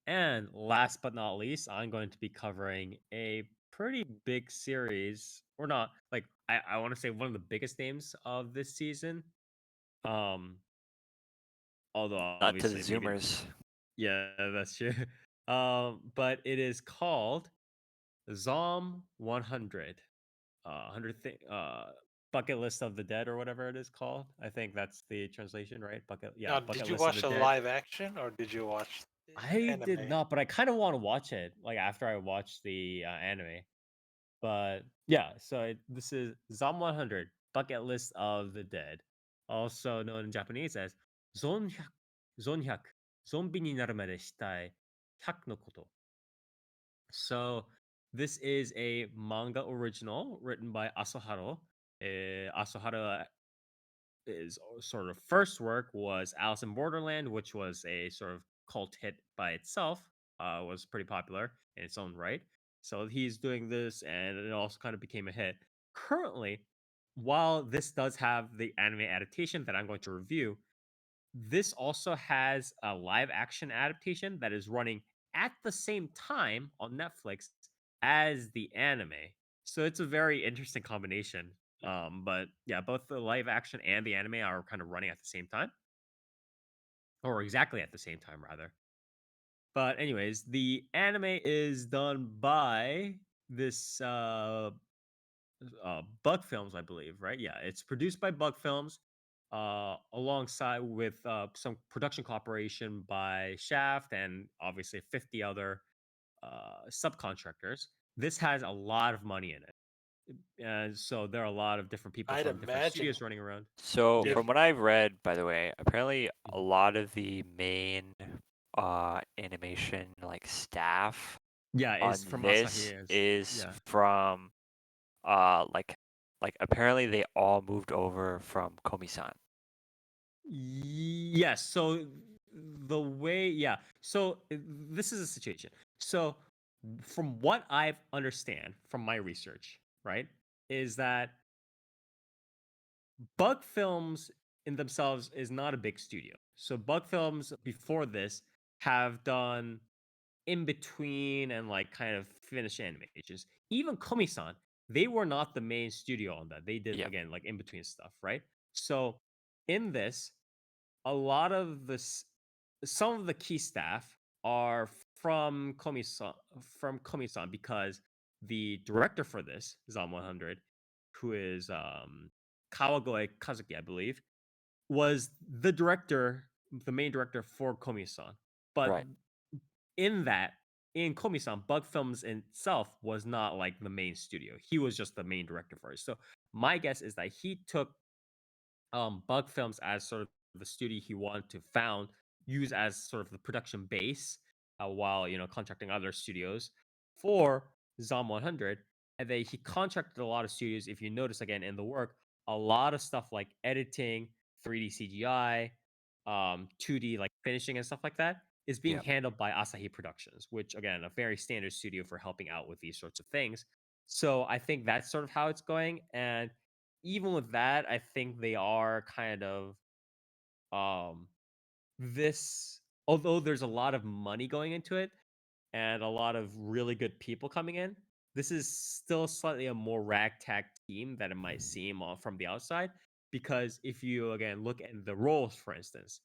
And last but not least, I'm going to be covering a pretty big series, or not, like I want to say one of the biggest names of this season. Um, Although Not to the obviously maybe Zoomers. yeah, that's true. But it is called Zom 100. 100 bucket list of the dead or whatever it is called. I think that's the translation, right? Now, Bucket did you list of watch the the dead. live action or did you watch the I did anime? not, but I kind of want to watch it like after I watch the anime. But yeah, so this is Zom 100 bucket list of the dead, also known in Japanese as Zonhyak, Zonhyak, Zombie ni naru made shitai 100のこと. So this is a manga original written by Asuharo. Asuhara his sort of first work was Alice in Borderland, which was a sort of cult hit by itself. Was pretty popular in its own right. So he's doing this, and it also kind of became a hit. Currently, while this does have the anime adaptation that I'm going to review, this also has a live action adaptation that is running at the same time on Netflix as the anime. So it's a very interesting combination. But yeah, both the live action and the anime are kind of running at the same time, or exactly at the same time, rather. But anyways, the anime is done by this Bug Films, I believe, right? Yeah, it's produced by Bug Films, alongside with some production cooperation by Shaft and obviously 50 other subcontractors. This has a lot of money in it, and so there are a lot of different people I'd from different imagine studios running around. So Yeah. if from what I've read, by the way, apparently a Mhm. lot of the main animation like staff Yeah, is on from this Asahi. Is is yeah. from like apparently they all moved over from Komi-san. Yes. So the way, yeah. So this is a situation. So from what I understand from my research, right, is that Bug Films in themselves is not a big studio. So Bug Films before this have done in between and like kind of finished animations. Even Komi-san, they were not the main studio on that. They did Yeah, again like in between stuff, right? So in this, a lot of this some of the key staff are from Komi-san because the director for this, Zom 100, who is Kawagoe Kazuki, I believe, was the main director for Komi-san. But right. in that, in Komi-san, Bug Films itself was not like the main studio. He was just the main director for it. So my guess is that he took Bug Films as sort of the studio he wanted to found, use as sort of the production base, while contracting other studios for Zom 100, and then he contracted a lot of studios. If you notice again in the work, a lot of stuff like editing, 3D CGI, 2D like finishing and stuff like that is being Yeah. handled by Asahi Productions, which again a very standard studio for helping out with these sorts of things. So I think that's sort of how it's going, and even with that, I think they are kind of um this although there's a lot of money going into it and a lot of really good people coming in, this is still slightly a more ragtag team that it might seem from the outside. Because if you again look at the roles, for instance,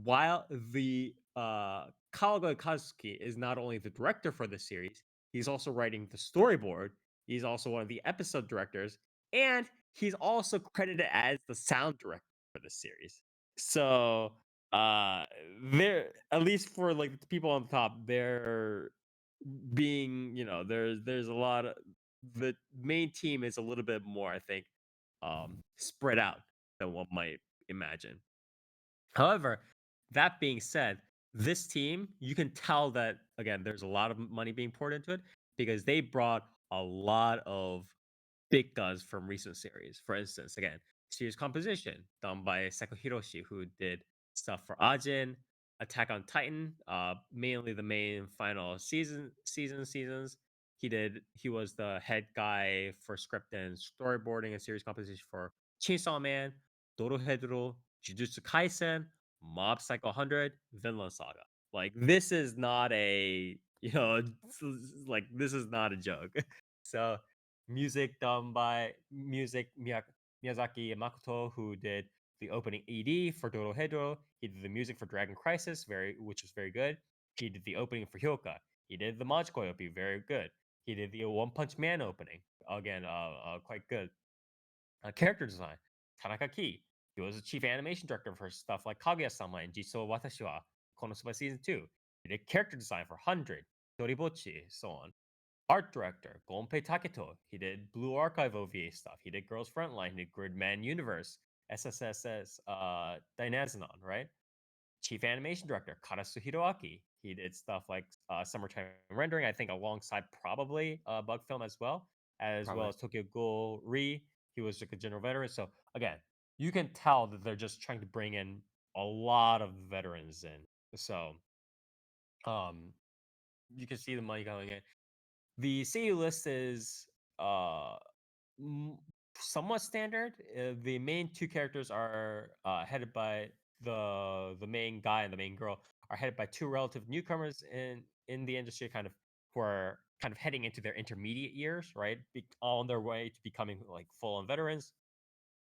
while the Kawagoe Kazuki is not only the director for the series, he's also writing the storyboard. He's also one of the episode directors, and he's also credited as the sound director for the series. So, uh, there at least for like the people on top, they're being there's a lot of the main team is a little bit more, I think, spread out than one might imagine. However, that being said, this team, you can tell that again, there's a lot of money being poured into it because they brought a lot of big guns from recent series. For instance, again, series composition done by Seko Hiroshi, who did stuff for Ajin, Attack on Titan, mainly the main final seasons. He was the head guy for script and storyboarding and series composition for Chainsaw Man, Dorohedoro, Jujutsu Kaisen, Mob Psycho 100, Vinland Saga. Like this is not a like this is not a joke. So music done by Miyazaki Makoto, who did the opening ED for Dorohedoro. He did the music for Dragon Crisis, which was very good. He did the opening for Hyoka. He did the Majkoi OP, very good. He did the One Punch Man opening, again, quite good. Character design, Tanaka Ki. He was the chief animation director for stuff like Kaguya-sama and Jisou Watashi wa Konosuba Season 2. He did character design for 100, Doribochi, so on. Art director, Gonpei Taketo. He did Blue Archive OVA stuff. He did Girls Frontline. He did Gridman Universe, SSSS, Dynazenon, right? Chief animation director, Karasu Hiroaki. He did stuff like Summertime Rendering, I think, alongside probably Bug Film as well Probably. as Tokyo Ghoul Re. He was like a general veteran. So again, you can tell that they're just trying to bring in a lot of veterans in. So um, you can see the money going in. The CU list is uh, m- somewhat standard. The main two characters are headed by the main guy and the main girl are headed by two relative newcomers in the industry, kind of who are kind of heading into their intermediate years, right? On their way to becoming like full on veterans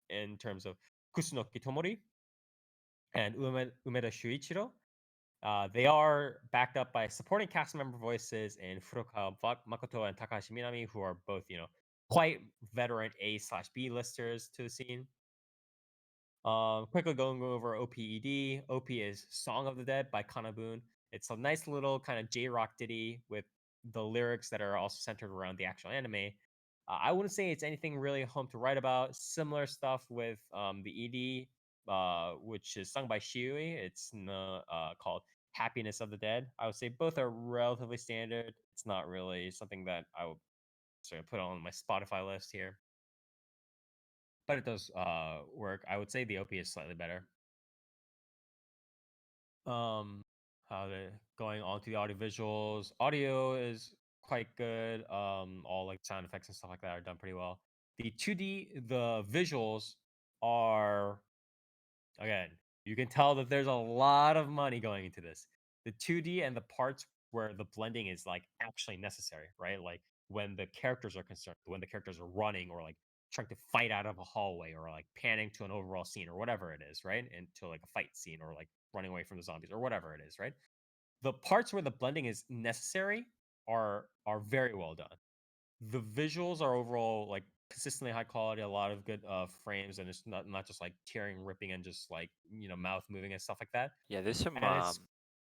in terms of Kusunoki Tomori and Umeda Shuichiro. They are backed up by supporting cast member voices in Furukawa Makoto and Takahashi Minami, who are both, quite veteran A slash B listers to the scene. Quickly going over OPED. OP is Song of the Dead by Kanabun. It's a nice little kind of J rock ditty with the lyrics that are also centered around the actual anime. I wouldn't say it's anything really home to write about. Similar stuff with the ED, which is sung by Shiui. It's called Happiness of the Dead. I would say both are relatively standard. It's not really something that I would sort of put on my Spotify list here, but it does work. I would say the OP is slightly better. Um, how they going on to the audio visuals. Audio is quite good. All like sound effects and stuff like that are done pretty well. The 2D, the visuals are again, you can tell that there's a lot of money going into this. The 2D and the parts where the blending is like actually necessary, right? Like when the characters are concerned, when the characters are running or like trying to fight out of a hallway or like panning to an overall scene or whatever it is, right? Into like a fight scene or like running away from the zombies or whatever it is, right? The parts where the blending is necessary are very well done. The visuals are overall like consistently high quality, a lot of good frames, and it's not just like tearing, ripping, and just like mouth moving and stuff like that. Yeah, there's some And it's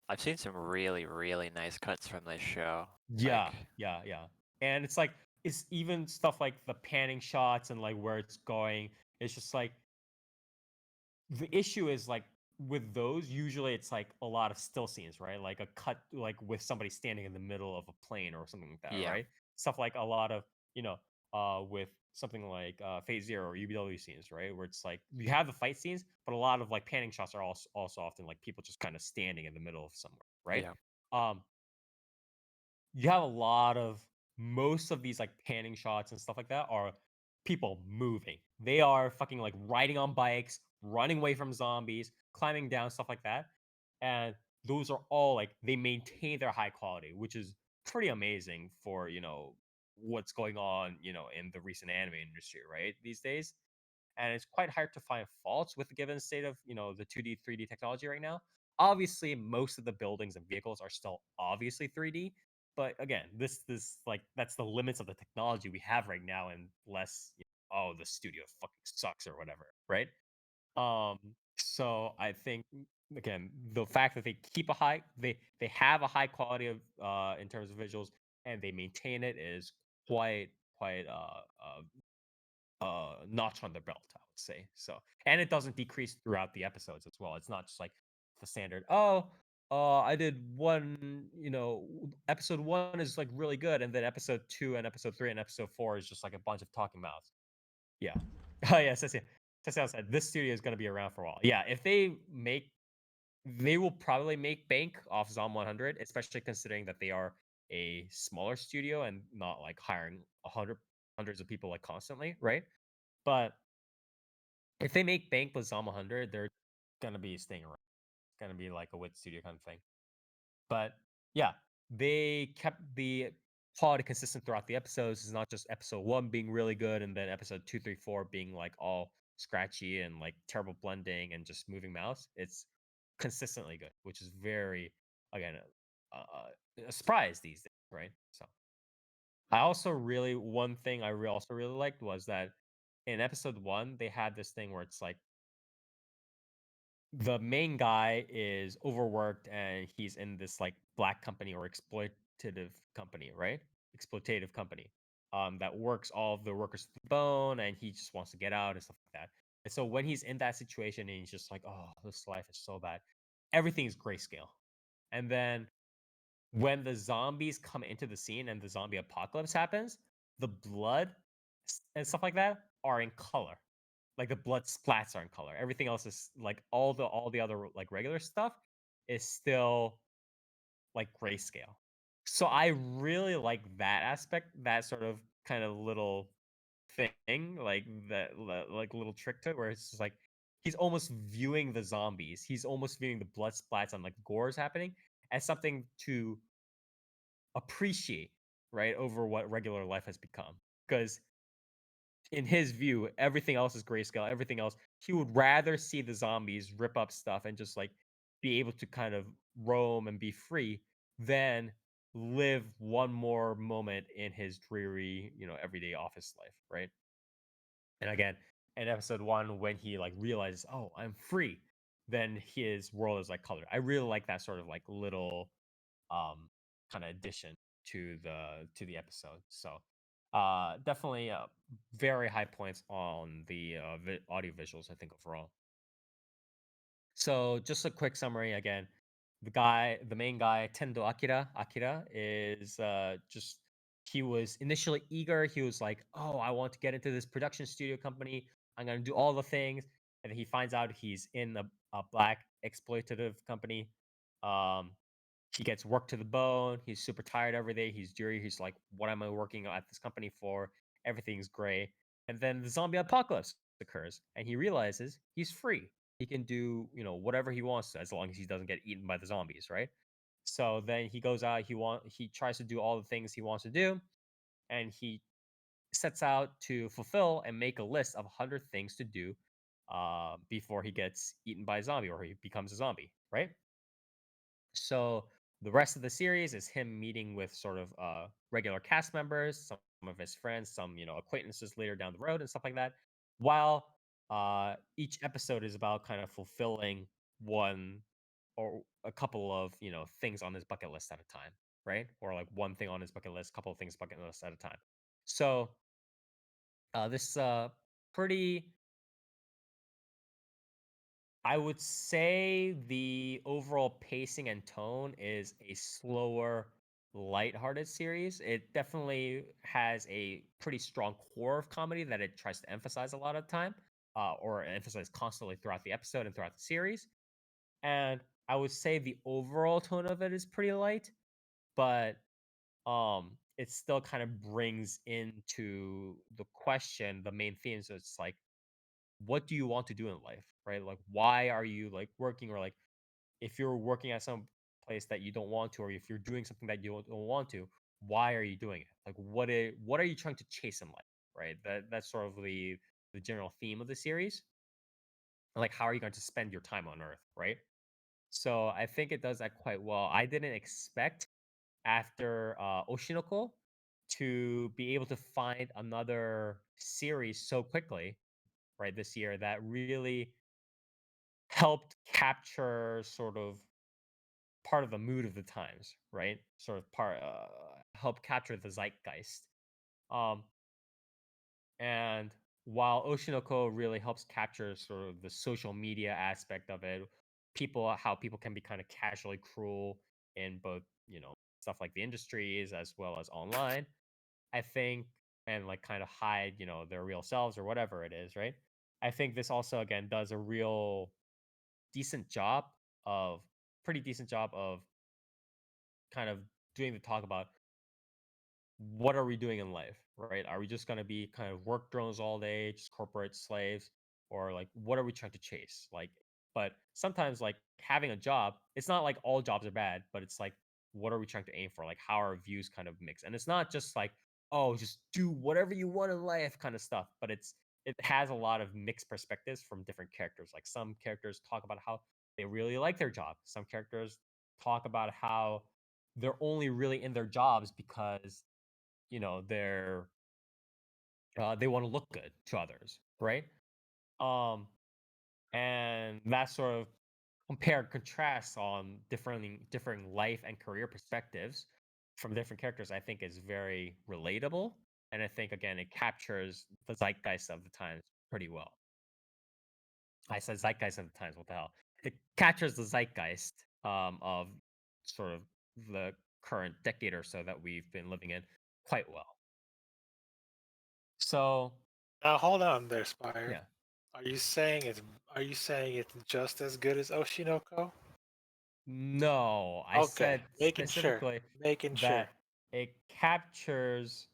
I've seen some really, really nice cuts from this show. yeah, Like, yeah, and it's like it's even stuff like the panning shots and like where it's going. It's just like the issue is like with those usually it's like a lot of still scenes, right? Like a cut like with somebody standing in the middle of a plane or something like that, yeah, right? Stuff like a lot of with something like phase zero or UBW scenes, right? Where it's like you have the fight scenes but a lot of like panning shots are also often like people just kind of standing in the middle of somewhere, right? yeah, um you have a lot of most of these like panning shots and stuff like that are people moving. They are fucking like riding on bikes, running away from zombies, climbing down, stuff like that. And those are all like they maintain their high quality, which is pretty amazing for, what's going on, in the recent anime industry, right? These days and it's quite hard to find faults with the given state of the 2D 3D technology right now. Obviously most of the buildings and vehicles are still obviously 3D, but again this like that's the limits of the technology we have right now and less oh the studio fucking sucks or whatever, right? um so I think again the fact that they keep they have a high quality of in terms of visuals and they maintain it is quite notch on the belt, I would say. So, and it doesn't decrease throughout the episodes as well. It's not just like the standard. Oh, I did one. Episode one is like really good, and then episode two and episode three and episode four is just like a bunch of talking mouths. Yeah. Oh yeah, Cecil said this studio is gonna be around for a while. Yeah, if they will probably make bank off Zom 100, especially considering that they are a smaller studio and not like hiring hundreds of people like constantly, right? But if they make bank with Zom 100, they're gonna be staying around. It's gonna be like a Wit Studio kind of thing. But yeah, they kept the quality consistent throughout the episodes. It's not just episode one being really good and then episode two, three, four being like all scratchy and like terrible blending and just moving mouse. It's consistently good, which is very, again, a surprise these days, right? So I also really, one thing also really liked was that in episode one, they had this thing where it's like the main guy is overworked and he's in this like black company or exploitative company, right? Exploitative company that works all of the workers to the bone and he just wants to get out and stuff like that. And so when he's in that situation and he's just like, oh, this life is so bad, everything is grayscale. And then when the zombies come into the scene and the zombie apocalypse happens, the blood and stuff like that are in color. Like the blood splats are in color. Everything else is like all the other like regular stuff is still like grayscale. So I really like that aspect, that sort of kind of little thing, like like little trick to it, where it's just like he's almost viewing the zombies. He's almost viewing the blood splats and like gores happening as something to appreciate, right, over what regular life has become. Because in his view, everything else is grayscale. Everything else, he would rather see the zombies rip up stuff and just like be able to kind of roam and be free than live one more moment in his dreary, everyday office life, right? And again, in episode one, when he like realizes, oh, I'm free, then his world is like colored. I really like that sort of like little um kind of addition to the episode. So definitely very high points on the audio visuals, I think, overall. So just a quick summary again. The main guy, Tendo Akira is just he was initially eager. He was like, "Oh, I want to get into this production studio company. I'm gonna do all the things." And then he finds out he's in a black exploitative company. Um, he gets worked to the bone. He's super tired every day. He's dreary. He's like, "What am I working at this company for? Everything's gray." And then the zombie apocalypse occurs, and he realizes he's free. He can do, whatever he wants to, as long as he doesn't get eaten by the zombies, right? So then he goes out. He tries to do all the things he wants to do, and he sets out to fulfill and make a list of 100 things to do before he gets eaten by a zombie or he becomes a zombie, right? So the rest of the series is him meeting with sort of regular cast members, some of his friends, some acquaintances later down the road and stuff like that. While each episode is about kind of fulfilling one or a couple of things on his bucket list at a time, right? Or like one thing on his bucket list, couple of things bucket list at a time. So this pretty I would say the overall pacing and tone is a slower, lighthearted series. It definitely has a pretty strong core of comedy that it tries to emphasize a lot of the time, or emphasize constantly throughout the episode and throughout the series. And I would say the overall tone of it is pretty light, but it still kind of brings into the question the main themes. So it's like, what do you want to do in life, right? Like, why are you like working, or like if you're working at some place that you don't want to, or if you're doing something that you don't want to, why are you doing it? Like, what are you trying to chase in life, right? That's sort of the general theme of the series. Like, how are you going to spend your time on Earth, right? So I think it does that quite well. I didn't expect after Oshinoko to be able to find another series so quickly, right, this year that really helped capture sort of part of the mood of the times, right? Sort of help capture the zeitgeist. Um, and while Oshinoko really helps capture sort of the social media aspect of it, how people can be kind of casually cruel in both, stuff like the industries as well as online, I think, and like kind of hide, their real selves or whatever it is, right? I think this also again does a decent job of pretty decent job of kind of doing the talk about what are we doing in life, right? Are we just going to be kind of work drones all day, just corporate slaves, or like what are we trying to chase? Like But sometimes like having a job, it's not like all jobs are bad, but it's like what are we trying to aim for? Like how our views kind of mix. And it's not just like, oh, just do whatever you want in life kind of stuff, but it has a lot of mixed perspectives from different characters. Like some characters talk about how they really like their job. Some characters talk about how they're only really in their jobs because, they want to look good to others, right? Um, and that sort of compare and contrast on differing life and career perspectives from different characters, I think is very relatable. And I think again, it captures the zeitgeist of the times pretty well. I said zeitgeist of the times. What the hell? It captures the zeitgeist of sort of the current decade or so that we've been living in quite well. So Now hold on there, Spire. yeah, Are you saying it's Are you saying it's just as good as Oshinoko? no, I Okay, said making sure. specifically Making sure. that it captures.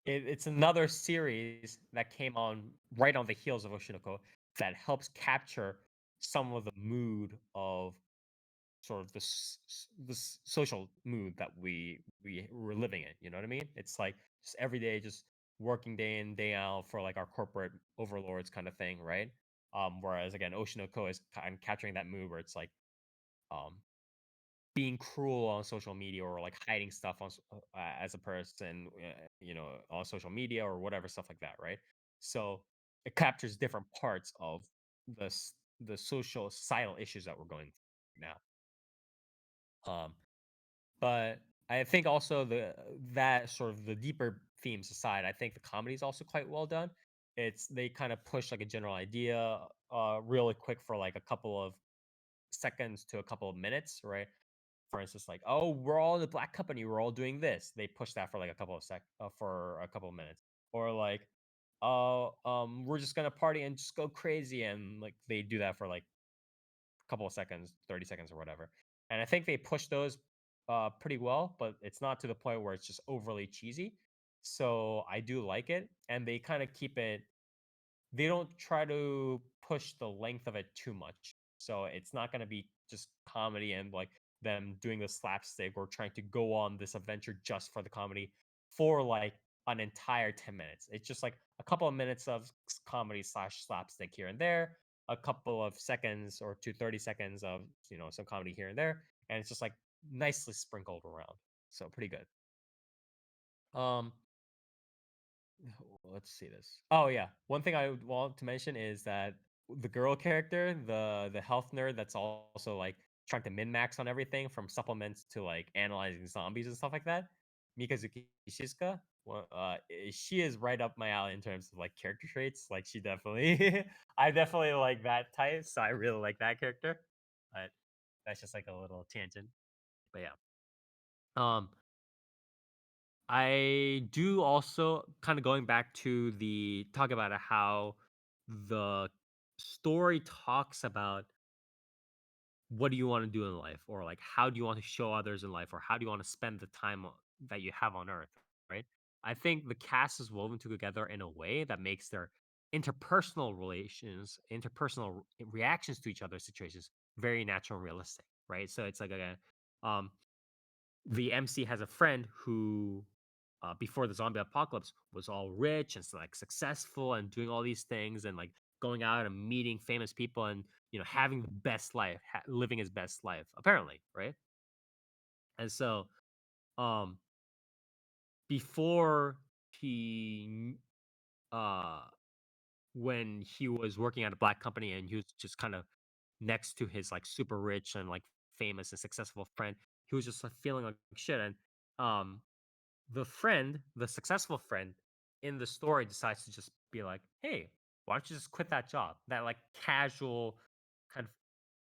It's another series that came on right on the heels of Oshinoko that helps capture some of the mood of sort of this social mood that we were living in. You know what I mean? It's like just every day, just working day in day out for like our corporate overlords kind of thing, right? Whereas again, Oshinoko is kind of capturing that mood where it's like um being cruel on social media or like hiding stuff as a person, on social media or whatever stuff like that, right? So it captures different parts of the social societal issues that we're going through now. But I think also that sort of the deeper themes aside, I think the comedy is also quite well done. They kind of push like a general idea really quick for like a couple of seconds to a couple of minutes, right? For instance, like, oh, we're all in the black company, we're all doing this. They push that for like a couple of for a couple of minutes. Or like, oh, we're just gonna party and just go crazy, and like they do that for like a couple of seconds, 30 seconds or whatever. And I think they push those pretty well, but it's not to the point where it's just overly cheesy. So I do like it. And they kind of keep it, they don't try to push the length of it too much. So it's not going to be just comedy and like them doing the slapstick or trying to go on this adventure just for the comedy for like an entire 10 minutes. It's just like a couple of minutes of comedy slash slapstick here and there, a couple of seconds or 30 seconds of, some comedy here and there. And it's just like nicely sprinkled around. So pretty good. Um, let's see this. Oh yeah, one thing I would want to mention is that the girl character, the health nerd, that's also like trying to min max on everything from supplements to like analyzing zombies and stuff like that. Mikazuki Shizuka, she is right up my alley in terms of like character traits. Like she definitely, I definitely like that type, so I really like that character. But that's just like a little tangent. But yeah. Um, I do also kind of going back to the talk about how the story talks about what do you want to do in life, or like how do you want to show others in life, or how do you want to spend the time that you have on earth, right? I think the cast is woven together in a way that makes their interpersonal relations, reactions to each other's situations very natural and realistic, right? So it's like um the MC has a friend who, before the zombie apocalypse, was all rich and like successful and doing all these things and like going out and meeting famous people and having the best life, living his best life, apparently, right? And so, um, before he, uh, when he was working at a black company and he was just kind of next to his like super rich and like famous and successful friend, he was just like feeling like shit and um the successful friend in the story decides to just be like, "Hey, why don't you just quit that job?" That like casual, kind of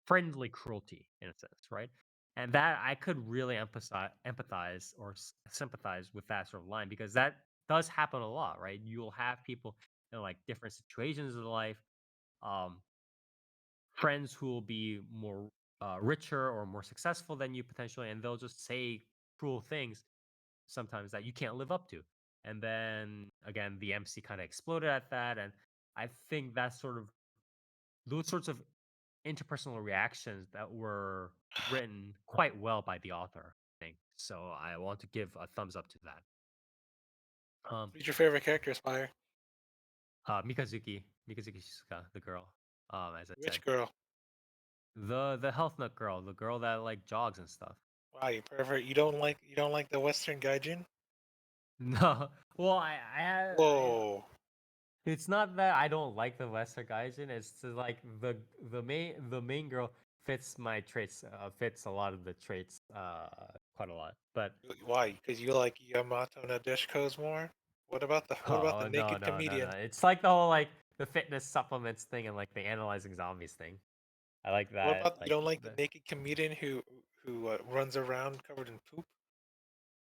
friendly cruelty in a sense, right? And that I could really empathize or sympathize with that sort of line because that does happen a lot, right? You'll have people in like different situations of life, um, friends who will be more richer or more successful than you potentially, and they'll just say cruel things sometimes that you can't live up to. And then again, the MC kind of exploded at that. And I think that sort of those sorts of interpersonal reactions that were written quite well by the author, I think. So I want to give a thumbs up to that. Um, Who's your favorite character, Spire? Mikazuki Shizuka, the girl. As I Which said, girl? the health nut girl, the girl that like jogs and stuff. Wow, you pervert. You don't like the Western Gaijin? No, well, I Whoa. it's not that I don't like the Western Gaijin. It's just like the main girl fits my traits. Fits a lot of the traits. Quite a lot. But Why? Because you like Yamato Nadeshiko's more? What about the no, naked no, no, no. comedian? It's like the whole like the fitness supplements thing and like the analyzing zombies thing. I like What that. about you Like don't like the the naked comedian who runs around covered in poop?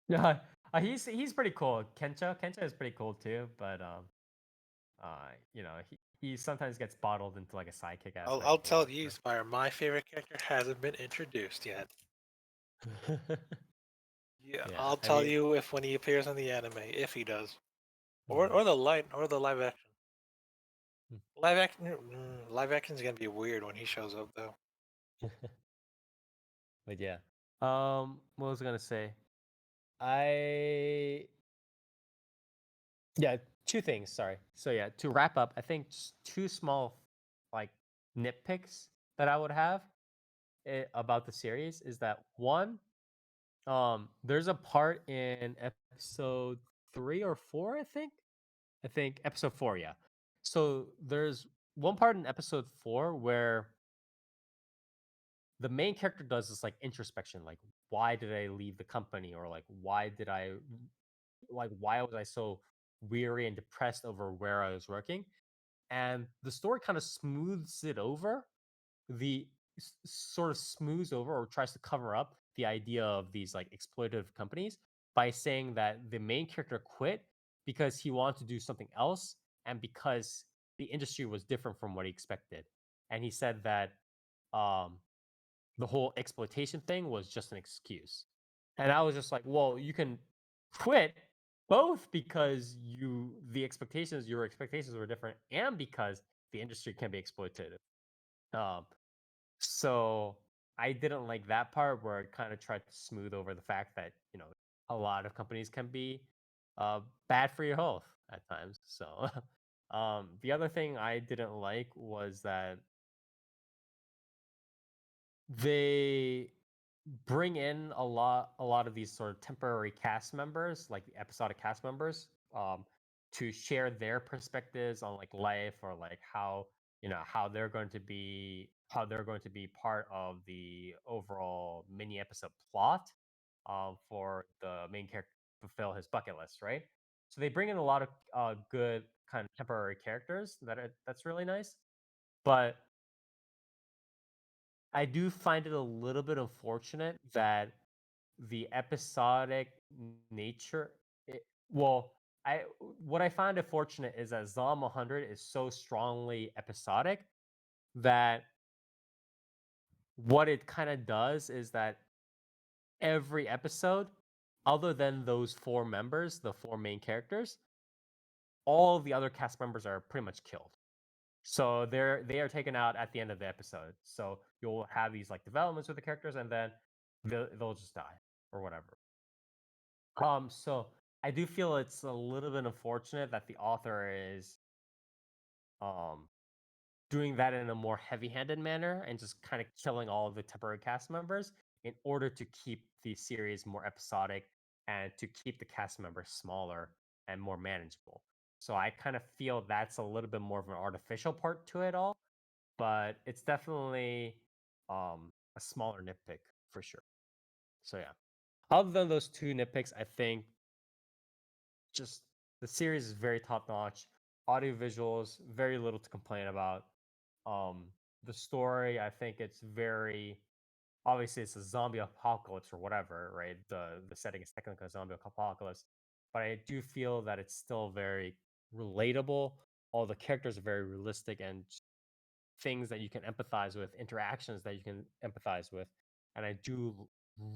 yeah. He's pretty cool. Kencha is pretty cool too. But he sometimes gets bottled into like a sidekick I'll aspect I'll or tell you, whatever. Spire. My favorite character hasn't been introduced yet. Yeah, Yeah, I'll I tell mean, you if when he appears in the anime, if he does, or mm, or the live action. Live action is gonna be weird when he shows up though. but yeah. What was I gonna say? I Yeah, two things. Sorry. So yeah, to wrap up, I think just two small like nitpicks that I would have about the series is that one, there's a part in episode 3 or 4, I think. I think episode 4, yeah. So there's one part in episode 4 where the main character does this like introspection, like why did I leave the company, or like why was I so weary and depressed over where I was working? And the story kind of smooths it over, the sort of smooths over or tries to cover up the idea of these like exploitative companies by saying that the main character quit because he wanted to do something else and because the industry was different from what he expected. And he said that um the whole exploitation thing was just an excuse. And I was just like, well, you can quit both because your expectations were different and because the industry can be exploitative. Um, so I didn't like that part where it kind of tried to smooth over the fact that, a lot of companies can be bad for your health at times. So the other thing I didn't like was that they bring in a lot of these sort of temporary cast members, like the episodic cast members, to share their perspectives on like life, or like how they're going to be part of the overall mini episode plot, for the main character to fulfill his bucket list, right? So they bring in a lot of good kind of temporary characters that's really nice, but I do find it a little bit unfortunate that the episodic nature. Well, I what I find unfortunate is that Zom 100 is so strongly episodic that what it kind of does is that every episode, other than those four members, the four main characters, all the other cast members are pretty much killed. So they are taken out at the end of the episode. So you'll have these like developments with the characters, and then they'll just die or whatever. So I do feel it's a little bit unfortunate that the author is um doing that in a more heavy-handed manner and just kind of killing all of the temporary cast members in order to keep the series more episodic and to keep the cast members smaller and more manageable. So I kind of feel that's a little bit more of an artificial part to it all, but it's definitely a smaller nitpick for sure. So yeah. Other than those two nitpicks, I think just the series is very top notch. Audio visuals, very little to complain about. Um, the story, I think it's very obviously it's a zombie apocalypse or whatever, right? The setting is technically a zombie apocalypse, but I do feel that it's still very relatable. All the characters are very realistic and things that you can empathize with, interactions that you can empathize with. And I do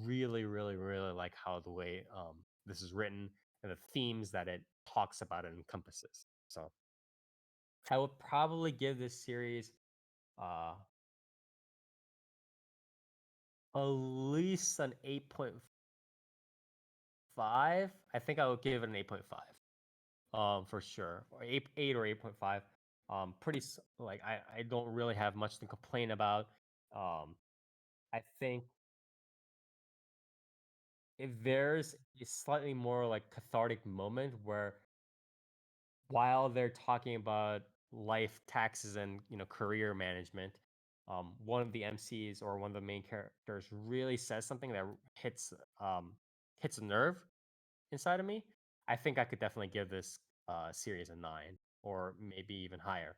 really, really, really like how the way this is written and the themes that it talks about and encompasses. So I would probably give this series uh at least an 8.5. I think I would give it an 8.5. For sure, or 8 or 8.5. Like I don't really have much to complain about. Um, I think if there's a slightly more like cathartic moment where while they're talking about life, taxes, and career management, one of the MCs or one of the main characters really says something that um, hits a nerve inside of me. I think I could definitely give this series a 9 or maybe even higher.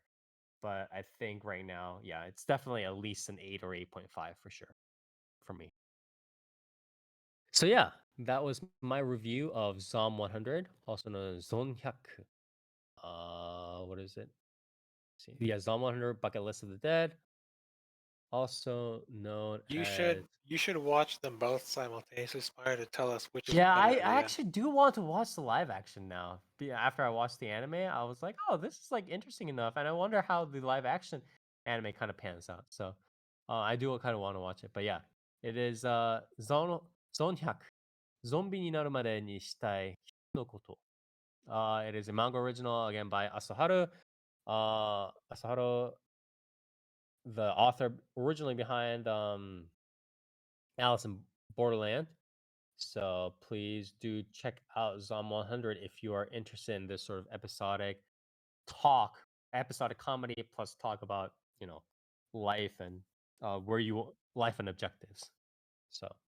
But I think right now, yeah, it's definitely at least an 8 or 8.5 for sure for me. So yeah, that was my review of Zom 100, also known as Zon 100. What is it? See, yeah, Zom 100 Bucket List of the Dead, also known You as. should watch them both simultaneously, Spire, to tell us which is Yeah, better I in the end. actually do want to watch the live action now. After I watched the anime, I was like, oh, this is like interesting enough, and I wonder how the live action anime kind of pans out. So, I do kind of want to watch it. But yeah, it is Zon 100 ゾンビになるまでにしたいのこと。It is a manga original again by Asaharu. Asaharu, the author originally behind Alice in Borderland. So please do check out Zom 100 if you are interested in this sort of talk, episodic comedy plus talk about life and life and objectives. So